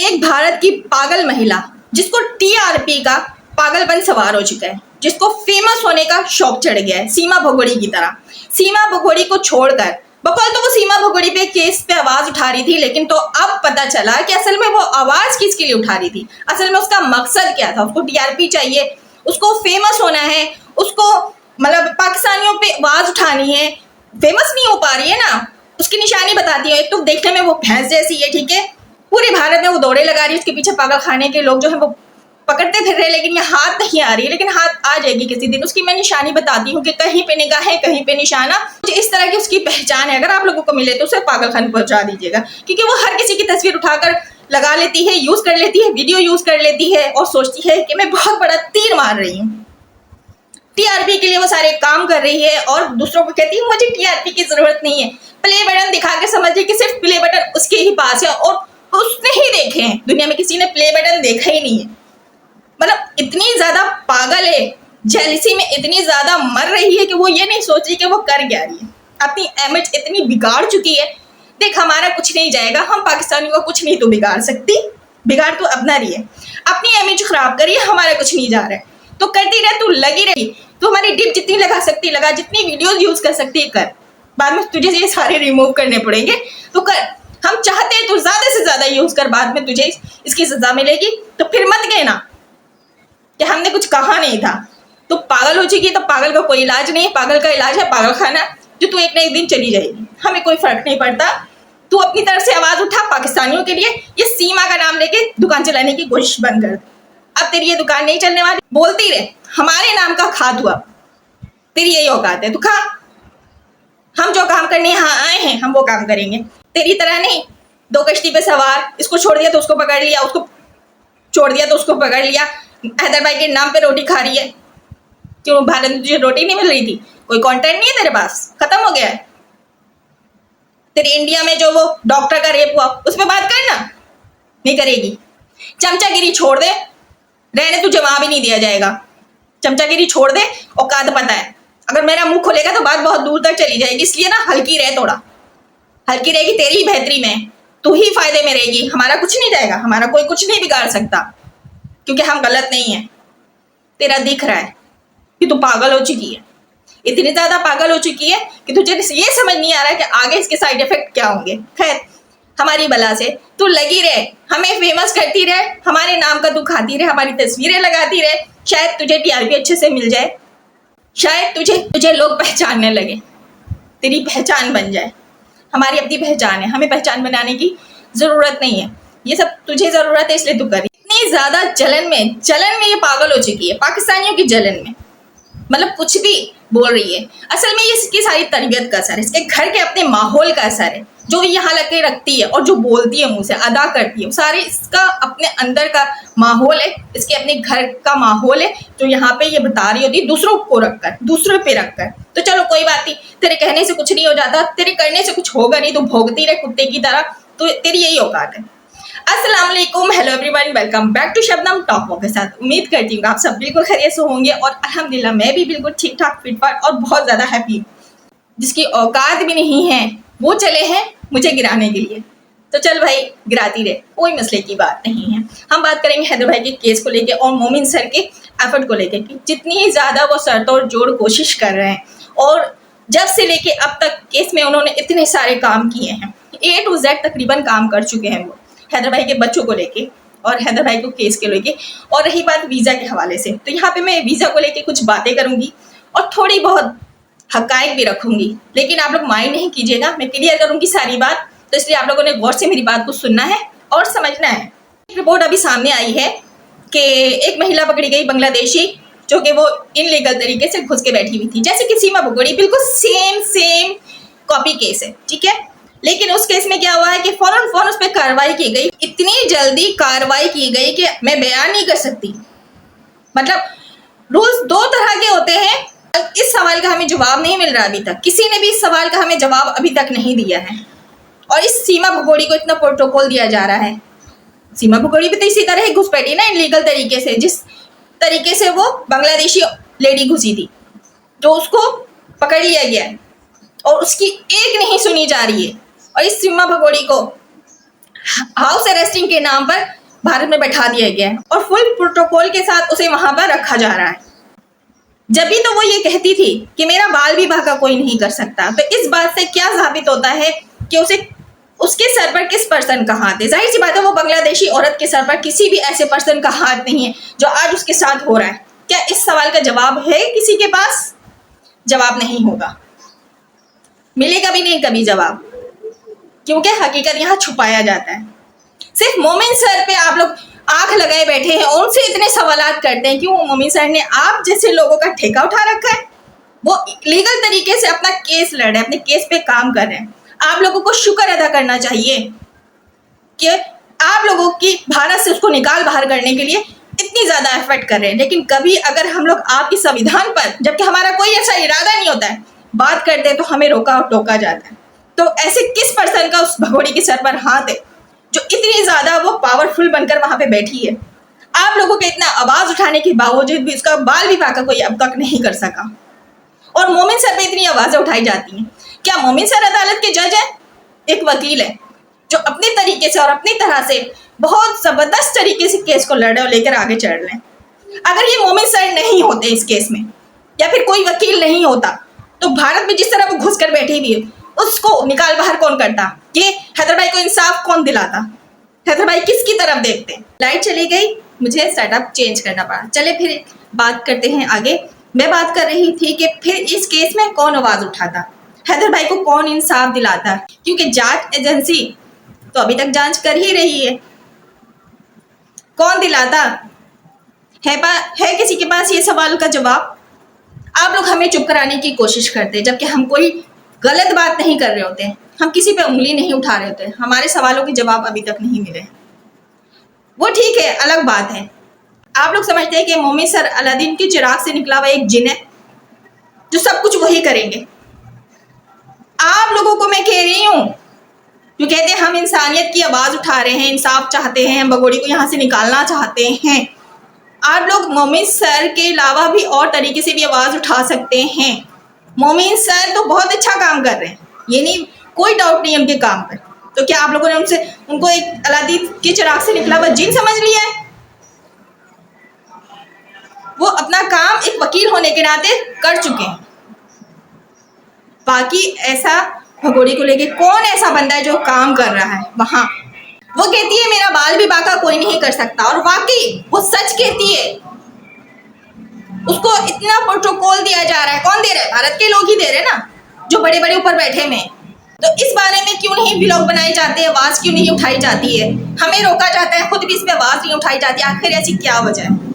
एक भारत की पागल महिला जिसको टीआरपी का पागलपन सवार हो चुका है, जिसको फेमस होने का शौक चढ़ गया है, सीमा भगोड़ी की तरह। सीमा भगोड़ी को छोड़कर बकौल तो वो सीमा भगोड़ी पे केस पे आवाज उठा रही थी, लेकिन तो अब पता चला कि असल में वो आवाज किसके लिए उठा रही थी, असल में उसका मकसद क्या था। उसको टीआरपी चाहिए, उसको फेमस होना है, उसको मतलब पाकिस्तानियों पे आवाज उठानी है। फेमस नहीं हो पा रही है ना, उसकी निशानी बताती है। एक तो देखने में वो भैंस जैसी है, ठीक है, पूरे भारत में वो दौड़े लगा रही है, उसके पीछे पागल खाने के लोग जो है वो पकड़ते फिर रहे, लेकिन ये हाथ नहीं आ रही है, लेकिन हाथ आ जाएगी किसी दिन। उसकी मैं निशानी बताती हूँ कि कहीं पे निगाह कहीं पे निशाना, इस तरह की उसकी पहचान है। अगर आप लोगों को मिले तो उसे पागल खाने पहुंचा दीजिएगा, क्योंकि वो हर किसी की तस्वीर उठाकर लगा लेती है, यूज कर लेती है, वीडियो यूज कर लेती है और सोचती है कि मैं बहुत बड़ा तीर मार रही हूँ। टीआरपी के लिए वो सारे काम कर रही है और दूसरों को कहती है मुझे टीआरपी की जरूरत नहीं है। प्ले बटन दिखा के समझिए कि सिर्फ प्ले बटन उसके ही पास है और उसने ही देखे हैं, दुनिया में किसी ने प्ले बटन देखा ही नहीं है। मतलब इतनी ज्यादा पागल है, जेलसी में इतनी ज्यादा मर रही है कि वो ये नहीं सोच रही कि वो कर क्या रही है। अपनी इमेज इतनी बिगाड़ चुकी है। देख, हमारा कुछ नहीं जाएगा, हम पाकिस्तानियों को कुछ नहीं तो बिगाड़ सकती, बिगाड़ तो अपना रही है, अपनी इमेज खराब करिए, हमारा कुछ नहीं जा रहा है तो करती रह, तू लगी रही। तू हमारी डिप जितनी लगा सकती लगा, जितनी वीडियोस यूज कर सकती है कर, बाद में तुझे ये सारे रिमूव करने पड़ेंगे तो कर। हम चाहते हैं तू ज्यादा से ज्यादा यूज कर, बाद में तुझे इसकी सजा मिलेगी तो फिर मत कहना कि हमने कुछ कहा नहीं था। तो पागल हो चुकी है, तो पागल का कोई इलाज नहीं है, पागल का इलाज है पागल खाना, जो तू एक ना एक दिन चली जाएगी, हमें कोई फर्क नहीं पड़ता। तू अपनी तरफ से आवाज उठा पाकिस्तानियों के लिए, ये सीमा का नाम लेके दुकान चलाने की कोशिश बंद कर। अब तेरी ये दुकान नहीं चलने वाली, बोलती रहे हमारे नाम का खा तू, अब तेरी यही औकात है, तू खा। हम जो काम करने यहाँ आए हैं हम वो काम करेंगे, तेरी तरह नहीं। दो कश्ती पे सवार, इसको छोड़ दिया तो उसको पकड़ लिया, उसको छोड़ दिया तो उसको पकड़ लिया। हैदर भाई के नाम पे रोटी खा रही है, क्यों भारत में तुझे रोटी नहीं मिल रही थी? कोई कंटेंट नहीं है तेरे पास, खत्म हो गया है। तेरे इंडिया में जो वो डॉक्टर का रेप हुआ उस पर बात करना, नहीं करेगी। चमचागिरी छोड़ दे, रहने तुझे वहां भी नहीं दिया जाएगा। चमचागिरी छोड़ दे, औकात पता है। अगर मेरा मुंह खुलेगा तो बात बहुत दूर तक चली जाएगी, इसलिए ना हल्की रहे, थोड़ा हल्की रहेगी, तेरी ही बेहतरी में, तू ही फायदे में रहेगी, हमारा कुछ नहीं जाएगा, हमारा कोई कुछ नहीं बिगाड़ सकता, क्योंकि हम गलत नहीं है। तेरा दिख रहा है कि तू पागल हो चुकी है, इतनी ज्यादा पागल हो चुकी है कि तुझे ये समझ नहीं आ रहा है कि आगे इसके साइड इफेक्ट क्या होंगे। खैर, हमारी बला से तू लगी रहे, हमें फेमस करती रहे, हमारे नाम का तू खाती रहे, हमारी तस्वीरें लगाती रहे, शायद तुझे टीआरपी अच्छे से मिल जाए, शायद तुझे लोग पहचानने लगे, तेरी पहचान बन जाए। हमारी अपनी पहचान है, हमें पहचान बनाने की जरूरत नहीं है, ये सब तुझे जरूरत है इसलिए तू कर। इतनी ज्यादा जलन में ये पागल हो चुकी है, पाकिस्तानियों की जलन में, मतलब कुछ भी बोल रही है। असल में ये इसकी सारी तरबियत का असर है, इसके घर के अपने माहौल का असर है, जो यहाँ लग के रखती है और जो बोलती है मुंह से अदा करती है, सारे इसका अपने अंदर का माहौल है, इसके अपने घर का माहौल है, जो यहाँ पे ये बता रही होती है दूसरों को रखकर, दूसरों पे रखकर। तो चलो कोई बात नहीं, तेरे कहने से कुछ नहीं हो जाता, तेरे करने से कुछ होगा नहीं, तो भोगती रहे कुत्ते की तरह, तो तेरी यही औकात है। अस्सलाम वालेकुम, hello everyone, welcome back to Shabnam talk के साथ। उम्मीद करती हूँ आप सब बिल्कुल खैरियत से होंगे और अल्हम्दुलिल्लाह मैं भी बिल्कुल ठीक ठाक फिटफाट और बहुत ज़्यादा हैप्पी हूँ। जिसकी औकात भी नहीं है वो चले हैं मुझे गिराने के लिए, तो चल भाई गिराती रहे, कोई मसले की बात नहीं है। हम बात करेंगे हैदर भाई के केस को लेके और मोमिन सर के एफर्ट को लेके कि जितनी ज़्यादा वो सरतोड़ जोड़ कोशिश कर रहे हैं, और जब से लेके अब तक केस में उन्होंने इतने सारे काम किए हैं, A to Z तकरीबन काम कर चुके हैं वो हैदर भाई के बच्चों को लेके और हैदर भाई को केस के लेके। और रही बात वीज़ा के हवाले से, तो यहाँ पे मैं वीज़ा को लेके कुछ बातें करूँगी और थोड़ी बहुत हकायक भी रखूँगी, लेकिन आप लोग माइंड नहीं कीजिएगा, मैं क्लियर करूँगी सारी बात, तो इसलिए आप लोगों ने गौर से मेरी बात को सुनना है और समझना है। एक रिपोर्ट अभी सामने आई है कि एक महिला पकड़ी गई बांग्लादेशी, जो कि वो इनलीगल तरीके से घुस के बैठी हुई थी, जैसे कि सीमा भगोड़ी, बिल्कुल सेम कॉपी केस है, ठीक है। लेकिन उस केस में क्या हुआ है कि फौरन उस पर कार्रवाई की गई, इतनी जल्दी कार्रवाई की गई कि मैं बयान नहीं कर सकती। मतलब रूल्स दो तरह के होते हैं। इस सवाल का हमें जवाब नहीं मिल रहा, अभी तक किसी ने भी इस सवाल का हमें जवाब अभी तक नहीं दिया है, और इस सीमा भगोड़ी को इतना प्रोटोकॉल दिया जा रहा है। सीमा भगोड़ी भी तो इसी तरह ही घुस बैठी ना इनलीगल तरीके से, जिस तरीके से वो बांग्लादेशी लेडी घुसी थी, तो उसको पकड़ लिया गया और उसकी एक नहीं सुनी जा रही है। और इस सीमा भगोड़ी को हाउस अरेस्टिंग के नाम पर भारत में बैठा दिया गया है और फुल प्रोटोकॉल के साथ उसे वहां पर रखा जा रहा है। जब भी तो वो ये कहती थी कि मेरा बाल विवाह का कोई नहीं कर सकता, तो इस बात से क्या साबित होता है कि उसे उसके सर पर किस पर्सन का हाथ है। जाहिर सी बात है वो बांग्लादेशी औरत के सर पर किसी भी ऐसे पर्सन का हाथ नहीं है जो आज उसके साथ हो रहा है। क्या इस सवाल का जवाब है किसी के पास? जवाब नहीं होगा, मिलेगा भी नहीं कभी जवाब, क्योंकि हकीकत यहाँ छुपाया जाता है। सिर्फ मोमिन सर पे आप लोग आंख लगाए बैठे हैं और उनसे इतने सवालात करते हैं। क्यों? मोमिन सर ने आप जैसे लोगों का ठेका उठा रखा है। वो लीगल तरीके से अपना केस लड़ रहे हैं, अपने केस पे काम कर रहे हैं। आप लोगों को शुक्र अदा करना चाहिए कि आप लोगों की भारत से उसको निकाल बाहर करने के लिए इतनी ज्यादा एफर्ट कर रहे हैं। लेकिन कभी अगर हम लोग आपके संविधान पर, जबकि हमारा कोई ऐसा इरादा नहीं होता है, बात करते हैं तो हमें रोका और टोका जाता है। तो ऐसे किस पर्सन का उस भगोड़ी के सर पर हाथ है जो इतनी ज्यादा वो पावरफुल बनकर वहां पे बैठी है? आप लोगों के इतना आवाज उठाने के बावजूद भी उसका बाल विवाह का कोई अब तक नहीं कर सका। और मोमिन सर पे इतनी आवाजें उठाई जाती हैं। क्या मोमिन सर अदालत के जज है? एक वकील है जो अपने तरीके से और अपनी तरह से बहुत जबरदस्त तरीके से केस को लड़े और लेकर आगे चढ़ रहे हैं। अगर ये मोमिन सर नहीं होते इस केस में, या फिर कोई वकील नहीं होता, तो भारत में जिस तरह वो घुस कर बैठी हुई है उसको निकाल बाहर कौन करता? ये हैदर भाई को इंसाफ कौन दिलाता? हैदर भाई किसकी तरफ देखते? लाइट चली गई, मुझे सेटअप चेंज करना पड़ा। चले फिर बात करते हैं आगे। मैं बात कर रही थी कि फिर इस केस में कौन आवाज उठाता, हैदर भाई को कौन इंसाफ दिलाता, क्योंकि जांच एजेंसी तो अभी तक जांच कर ही रही है। कौन दिलाता है किसी के पास ये सवाल का जवाब? आप लोग हमें चुप कराने की कोशिश करते हैं, जबकि हम कोई गलत बात नहीं कर रहे होते हैं, हम किसी पे उंगली नहीं उठा रहे होते, हमारे सवालों के जवाब अभी तक नहीं मिले। वो ठीक है, अलग बात है। आप लोग समझते हैं कि मोमिन सर अलादीन के चिराग से निकला हुआ एक जिन है जो सब कुछ वही करेंगे। आप लोगों को मैं कह रही हूं जो कहते हैं हम इंसानियत की आवाज उठा रहे हैं, इंसाफ चाहते हैं, भगोड़ी को यहाँ से निकालना चाहते हैं, आप लोग मोमिन सर के अलावा भी और तरीके से भी आवाज उठा सकते हैं। मोमिन सर तो बहुत अच्छा काम कर रहे हैं, ये नहीं, कोई डाउट नहीं उनके काम पर। तो क्या आप लोगों ने उनको एक अलादीन के चिराग से निकला हुआ जिन समझ लिया है? वो अपना काम एक वकील होने के नाते कर चुके हैं। बाकी ऐसा भगोड़ी को लेके कौन ऐसा बंदा है जो काम कर रहा है वहां? वो कहती है मेरा बाल विवाह का कोई नहीं कर सकता, और वाकई वो सच कहती है। उसको इतना प्रोटोकॉल दिया जा रहा है, कौन दे रहा है? भारत के लोग ही दे रहे हैं ना, जो बड़े बड़े ऊपर बैठे में। तो इस बारे में क्यों नहीं व्लॉग बनाए जाते हैं, आवाज क्यों नहीं उठाई जाती है? हमें रोका जाता है, खुद भी इस पे आवाज नहीं उठाई जाती, आखिर ऐसी क्या वजह है?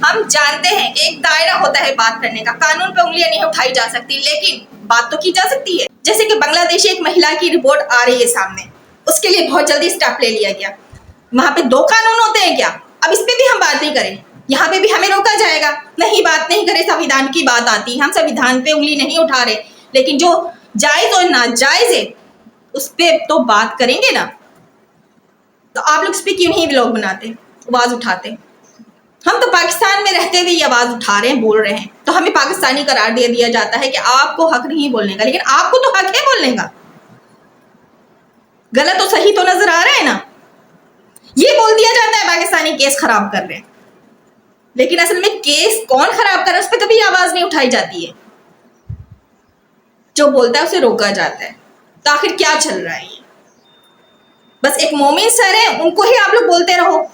हम जानते हैं कि एक दायरा होता है बात करने का, कानून पे उंगलियां नहीं उठाई जा सकती, लेकिन बात तो की जा सकती है। जैसे कि बांग्लादेशी एक महिला की रिपोर्ट आ रही है सामने, उसके लिए बहुत जल्दी स्टेप ले लिया गया। वहां पे दो कानून होते हैं क्या? अब इस पे भी हम बात नहीं करें, यहाँ पे भी हमें रोका जाएगा, नहीं बात नहीं करें, संविधान की बात आती है, हम संविधान पे उंगली नहीं उठा रहे, लेकिन जो जायज और नाजायज है उस पर तो बात करेंगे ना। तो आप लोग इस पर क्यों नहीं व्लॉग बनाते, आवाज उठाते? हम तो पाकिस्तान में रहते हुए ये आवाज उठा रहे हैं, बोल रहे हैं, तो हमें पाकिस्तानी करार दे दिया जाता है कि आपको हक नहीं बोलने का, लेकिन आपको तो हक है बोलने का। गलत तो सही तो नजर आ रहा है ना। ये बोल दिया जाता है पाकिस्तानी केस खराब कर रहे हैं, लेकिन असल में केस कौन खराब कर रहा है उस पर कभी आवाज नहीं उठाई जाती है। जो बोलता है उसे रोका जाता है। तो आखिर क्या चल रहा है ये? बस एक मोमिन सर है, उनको ही आप लोग बोलते रहो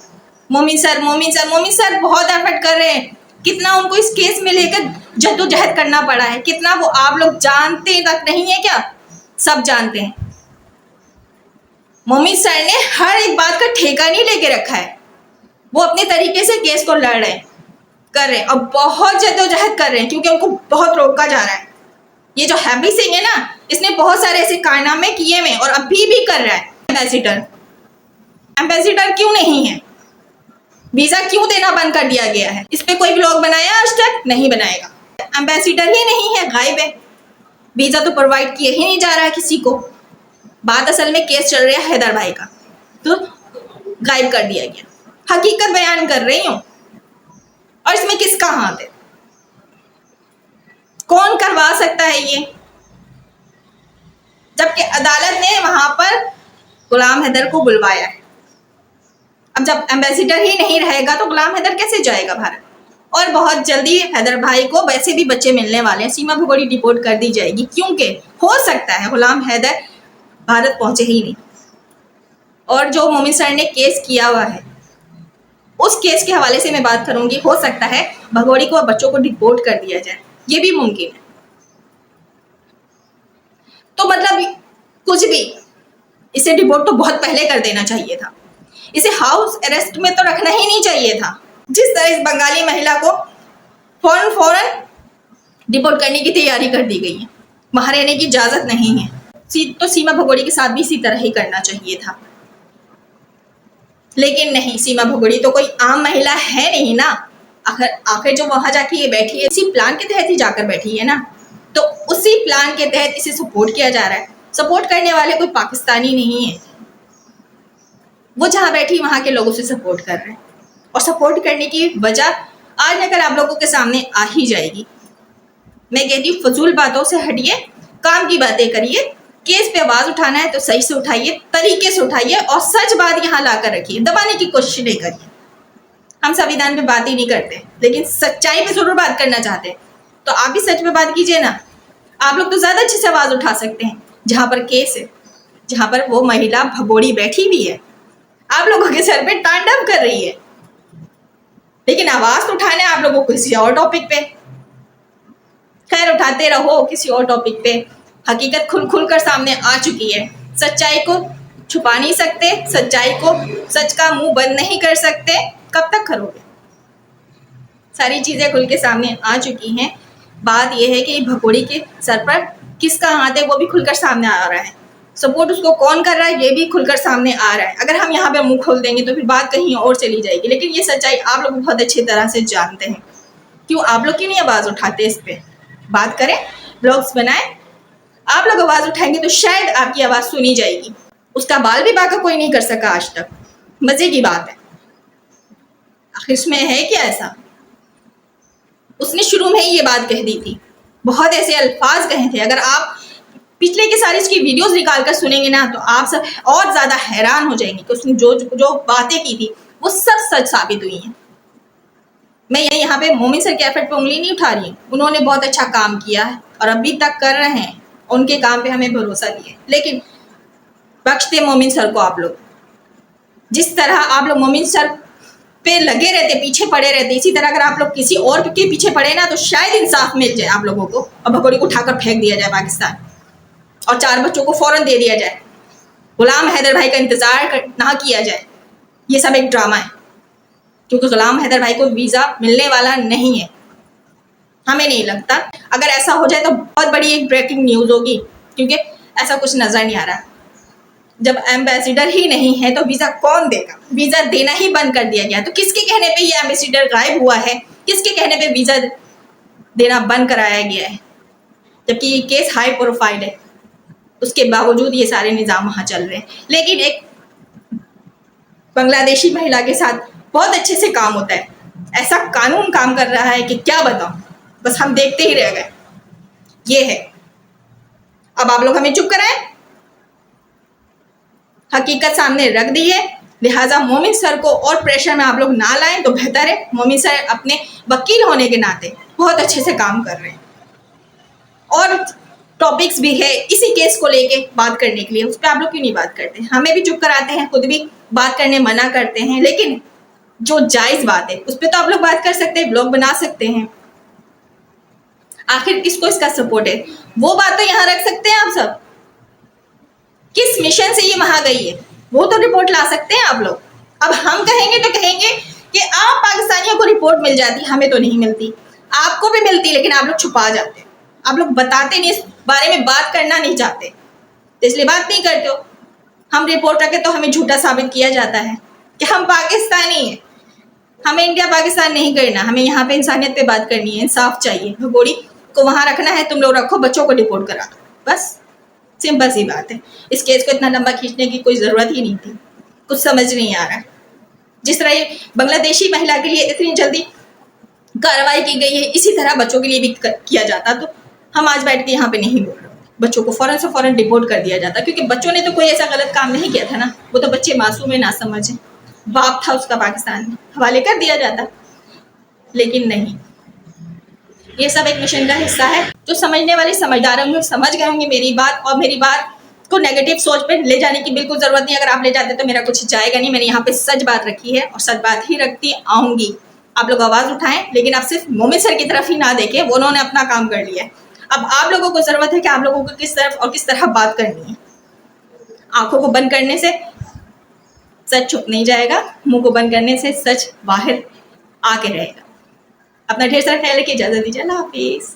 मोमिन सर मोमिन सर। मोमिन सर बहुत एफर्ट कर रहे हैं, कितना उनको इस केस में लेकर जद्दोजहद करना पड़ा है, कितना वो आप लोग जानते तक नहीं है क्या? सब जानते हैं। मोमिन सर ने हर एक बात का ठेका नहीं लेके रखा है, वो अपने तरीके से केस को लड़ रहे हैं, कर रहे हैं, और बहुत जद्दोजहद कर रहे हैं, क्योंकि उनको बहुत रोका जा रहा है। ये जो हैबी सिंह है ना, इसने बहुत सारे ऐसे कारनामे किए हैं और अभी भी कर रहा है। एम्बेसडर क्यों नहीं है? वीजा क्यों देना बंद कर दिया गया है? इस पे कोई ब्लॉग बनाया आज तक? नहीं बनाएगा। एम्बेसडर ही नहीं है, गायब है, वीजा तो प्रोवाइड किया ही नहीं जा रहा है किसी को। बात असल में केस चल रहा है हैदर भाई का, तो गायब कर दिया गया। हकीकत बयान कर रही हूं। और इसमें किसका हाथ है? कौन करवा सकता है ये? जबकि अदालत ने वहां पर गुलाम हैदर को बुलवाया है। अब जब एम्बेसडर ही नहीं रहेगा तो गुलाम हैदर कैसे जाएगा भारत? और बहुत जल्दी हैदर भाई को वैसे भी बच्चे मिलने वाले हैं, सीमा भगोड़ी डिपोर्ट कर दी जाएगी, क्योंकि हो सकता है गुलाम हैदर भारत पहुंचे ही नहीं। और जो मोमिन सर ने केस किया हुआ है, उस केस के हवाले से मैं बात करूंगी। हो सकता है भगोड़ी को और बच्चों को डिपोर्ट कर दिया जाए, ये भी मुमकिन है। तो मतलब कुछ भी, इसे डिपोर्ट तो बहुत पहले कर देना चाहिए था। इसे हाउस अरेस्ट में तो रखना ही नहीं चाहिए था। जिस तरह इस बंगाली महिला को फौरन डिपोर्ट करने की तैयारी कर दी गई है, वहां रहने की इजाजत नहीं है, तो सीमा भगोड़ी के साथ भी इसी तरह ही करना चाहिए था। लेकिन नहीं, सीमा भगोड़ी तो कोई आम महिला है नहीं ना। आखिर जो वहां जाके ये बैठी है, इसी प्लान के तहत ही जाकर बैठी है ना, तो उसी प्लान के तहत इसे सपोर्ट किया जा रहा है। सपोर्ट करने वाले कोई पाकिस्तानी नहीं है, वो जहां बैठी वहां के लोगों से सपोर्ट कर रहे हैं। और सपोर्ट करने की वजह आज अगर आप लोगों के सामने आ ही जाएगी। मैं कहती हूँ फजूल बातों से हटिए, काम की बातें करिए। केस पे आवाज उठाना है तो सही से उठाइए, तरीके से उठाइए और सच बात यहाँ लाकर रखिए, दबाने की कोशिश नहीं करिए। हम संविधान पे बात ही नहीं करते, लेकिन सच्चाई पे जरूर बात करना चाहते हैं, तो आप भी सच पे बात कीजिए ना। आप लोग तो ज्यादा अच्छे से आवाज उठा सकते हैं जहां पर केस है, जहां पर वो महिला भगोड़ी बैठी हुई है, आप लोगों के सर पे तांडव कर रही है। लेकिन आवाज तो उठाना है आप लोगों को किसी और टॉपिक पे। खैर, उठाते रहो किसी और टॉपिक पे। हकीकत खुल खुल कर सामने आ चुकी है। सच्चाई को छुपा नहीं सकते, सच का मुंह बंद नहीं कर सकते। कब तक करोगे? सारी चीजें खुल के सामने आ चुकी हैं। बात यह है कि भगोड़ी के सर पर किसका हाथ है वो भी खुलकर सामने आ रहा है। सपोर्ट उसको कौन कर रहा है ये भी खुलकर सामने आ रहा है। अगर हम यहाँ पे मुंह खोल देंगे तो फिर बात कहीं और चली जाएगी। लेकिन ये सच्चाई आप लोग बहुत अच्छी तरह से जानते हैं। क्यों आप लोग क्यों नहीं आवाज उठाते? इस पे बात करें, ब्लॉग्स बनाएं। आप लोग आवाज उठाएंगे तो शायद आपकी आवाज सुनी जाएगी। उसका बाल भी बाका कोई नहीं कर सका आज तक। मजे की बात है, आखिर इसमें है क्या ऐसा? उसने शुरू में ही ये बात कह दी थी, बहुत ऐसे अल्फाज कहे थे। अगर आप पिछले के सारी इसकी वीडियोस निकाल कर सुनेंगे ना तो आप सब और ज्यादा हैरान हो जाएंगे कि उसने जो बातें की थी वो सब सच साबित हुई हैं। मैं यहाँ पे मोमिन सर के एफर्ट पे उंगली नहीं उठा रही हूँ, उन्होंने बहुत अच्छा काम किया है और अभी तक कर रहे हैं। उनके काम पे हमें भरोसा भी है, लेकिन बख्शते मोमिन सर को आप लोग। जिस तरह आप लोग मोमिन सर पे लगे रहते, पीछे पड़े रहते, इसी तरह अगर आप लोग किसी और के पीछे पड़े ना तो शायद इंसाफ मिल जाए आप लोगों को और भगोड़ी को उठाकर फेंक दिया जाए पाकिस्तान और 4 बच्चों को फौरन दे दिया जाए। गुलाम हैदर भाई का इंतजार ना किया जाए। ये सब एक ड्रामा है, क्योंकि गुलाम हैदर भाई को वीजा मिलने वाला नहीं है। हमें नहीं लगता। अगर ऐसा हो जाए तो बहुत बड़ी एक ब्रेकिंग न्यूज होगी, क्योंकि ऐसा कुछ नजर नहीं आ रहा। जब एम्बेसडर ही नहीं है तो वीजा कौन देगा? वीजा देना ही बंद कर दिया गया। तो किसके कहने पे ये एम्बेसडर गायब हुआ है? किसके कहने पे वीजा देना बंद कराया गया है? जबकि ये केस हाई प्रोफाइल है, उसके बावजूद ये सारे निजाम वहां चल रहे हैं। लेकिन एक बांग्लादेशी महिला के साथ बहुत अच्छे से काम होता है। ऐसा कानून काम कर रहा है कि क्या बताऊं, बस हम देखते ही रह गए। ये है, अब आप लोग हमें चुप कराएं, हकीकत सामने रख दी है। लिहाजा मोमिन सर को और प्रेशर में आप लोग ना लाएं तो बेहतर है। मोमिन सर अपने वकील होने के नाते बहुत अच्छे से काम कर रहे हैं और टॉपिक्स भी है इसी केस को लेके बात करने के लिए। उस पर आप लोग क्यों नहीं बात करते? हमें भी चुप कराते हैं, खुद भी बात करने मना करते हैं। लेकिन जो जायज बात है उस पर तो आप लोग बात कर सकते हैं, ब्लॉग बना सकते हैं। आखिर किसको इसका सपोर्ट है वो बात तो यहाँ रख सकते हैं आप सब। किस मिशन से ये वहां गई है वो तो रिपोर्ट ला सकते हैं आप लोग। अब हम कहेंगे तो कहेंगे कि आप पाकिस्तानियों को रिपोर्ट मिल जाती, हमें तो नहीं मिलती। आपको भी मिलती, लेकिन आप लोग छुपा जाते, आप लोग बताते नहीं, इस बारे में बात करना नहीं चाहते, तो इसलिए बात नहीं करते हो। हम रिपोर्ट रखे तो हमें झूठा साबित किया जाता है कि हम पाकिस्तानी हैं। हमें इंडिया पाकिस्तान नहीं करना, हमें यहाँ पे इंसानियत पे बात करनी है, इंसाफ चाहिए। भगोड़ी को वहां रखना है, तुम लोग रखो, बच्चों को डिपोर्ट करा दो, बस सिंपल सी बात है। इस केस को इतना लंबा खींचने की कोई जरूरत ही नहीं थी। कुछ समझ नहीं आ रहा। जिस तरह ये बांग्लादेशी महिला के लिए इतनी जल्दी कार्रवाई की गई है, इसी तरह बच्चों के लिए भी किया जाता तो हम आज बैठ के यहाँ पे नहीं बोल रहे। बच्चों को फ़ौरन से फ़ौरन डिपोर्ट कर दिया जाता, क्योंकि बच्चों ने तो कोई ऐसा गलत काम नहीं किया था ना, वो तो बच्चे मासूम है, ना समझे, बाप था उसका पाकिस्तान में, हवाले कर दिया जाता। लेकिन नहीं, ये सब एक मिशन का हिस्सा है। जो समझने वाले समझदार होंगे समझ गए होंगे मेरी बात, और मेरी बात को नेगेटिव सोच पे ले जाने की बिल्कुल ज़रूरत नहीं। अगर आप ले जाते तो मेरा कुछ जाएगा नहीं। मैंने यहाँ पे सच बात रखी है और सच बात ही रखती आऊँगी। आप लोग आवाज़ उठाएं, लेकिन आप सिर्फ मोमिन सर की तरफ ही ना देखें, वो उन्होंने अपना काम कर लिया है। अब आप लोगों को ज़रूरत है कि आप लोगों को किस तरफ और किस तरह बात करनी है। आंखों को बंद करने से सच छुप नहीं जाएगा, मुंह को बंद करने से सच बाहर आके रहेगा। अपना ढेर सारा ख्याल रखिए, इजाज़त दीजिए, अल्लाह हाफिज़।